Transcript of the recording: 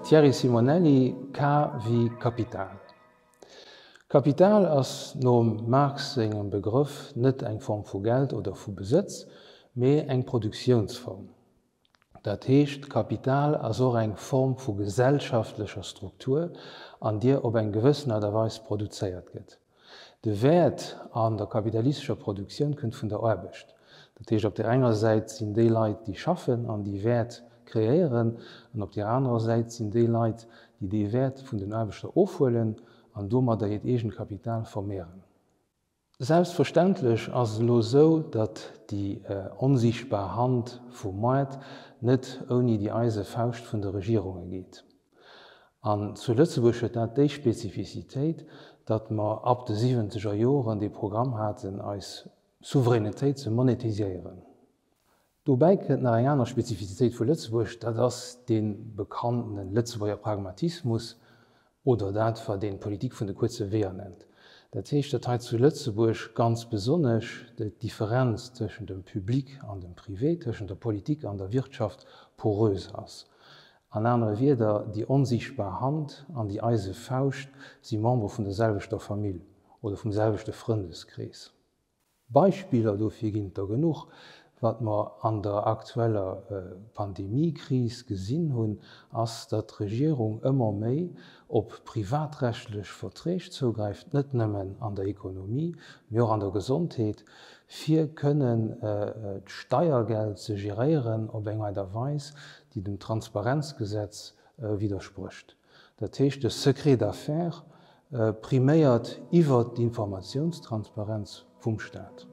Thierry Simonelli, K wie Kapital. Kapital ass no Marx engem Begriff net eng Form vu Geld oder vu Besitz, méi eng Produktionsform. Dat heescht, Kapital as or eng Form vu gesellschaftlicher Struktur, an Dir op eng gewëssen Aderweis produzéiert gëtt. De Wert an der kapitalistischer Produktion kënnt vun der Arbecht. Dat heescht op der enger Seite sinn déi Leiit, die schaffen an die Wert kreieren, an op der anderen Seite sinn déi Leiit, die déi Wert vun den Arbechter ofhoelen an dommer der het egent Kapital vermehren. Selbstverständlich ass lo so, dat die onsichtbar Hand vum Markt net oni die eise Faust vun der Regierungen geht. An zu Lützeburg huet dat déi Spezifizitéit, dat ma ab de 70er Joren de Programm haten als Souveränitéit ze monetiseieren. Dobei kënnt nach eng aner Spezifizitéit vu Lützeburg, dat ass den bekannten Lützeburger Pragmatismus oder dat war den Politik vun de kurze Wehr nennt. Dat heescht dat zu Lützeburg ganz besonnech de Differenz tschen dem Publik an dem Privé, tschen der Politik an der Wirtschaft porös ass. An andere Wider die onsichtbar Hand an die eise Faust si Member vun derselvechter Familie oder vum selvechte Freundeskreis. Beispieler dofir ginint da genug, wat man an der aktueller Pandemiekrise gesinn hunn, ass dat Regierung ëmmer méi op privatrechtlech Verträge zugreift, net nëmmen an der Ökonomie, mehr an der Gesundheit, fir können Steuergeld ze gerieren op eng Weis, die dem Transparenzgesetz widerspricht. Dat heescht de Secret d'affaires priméiert iwwer d'Informationstransparenz vum Staat.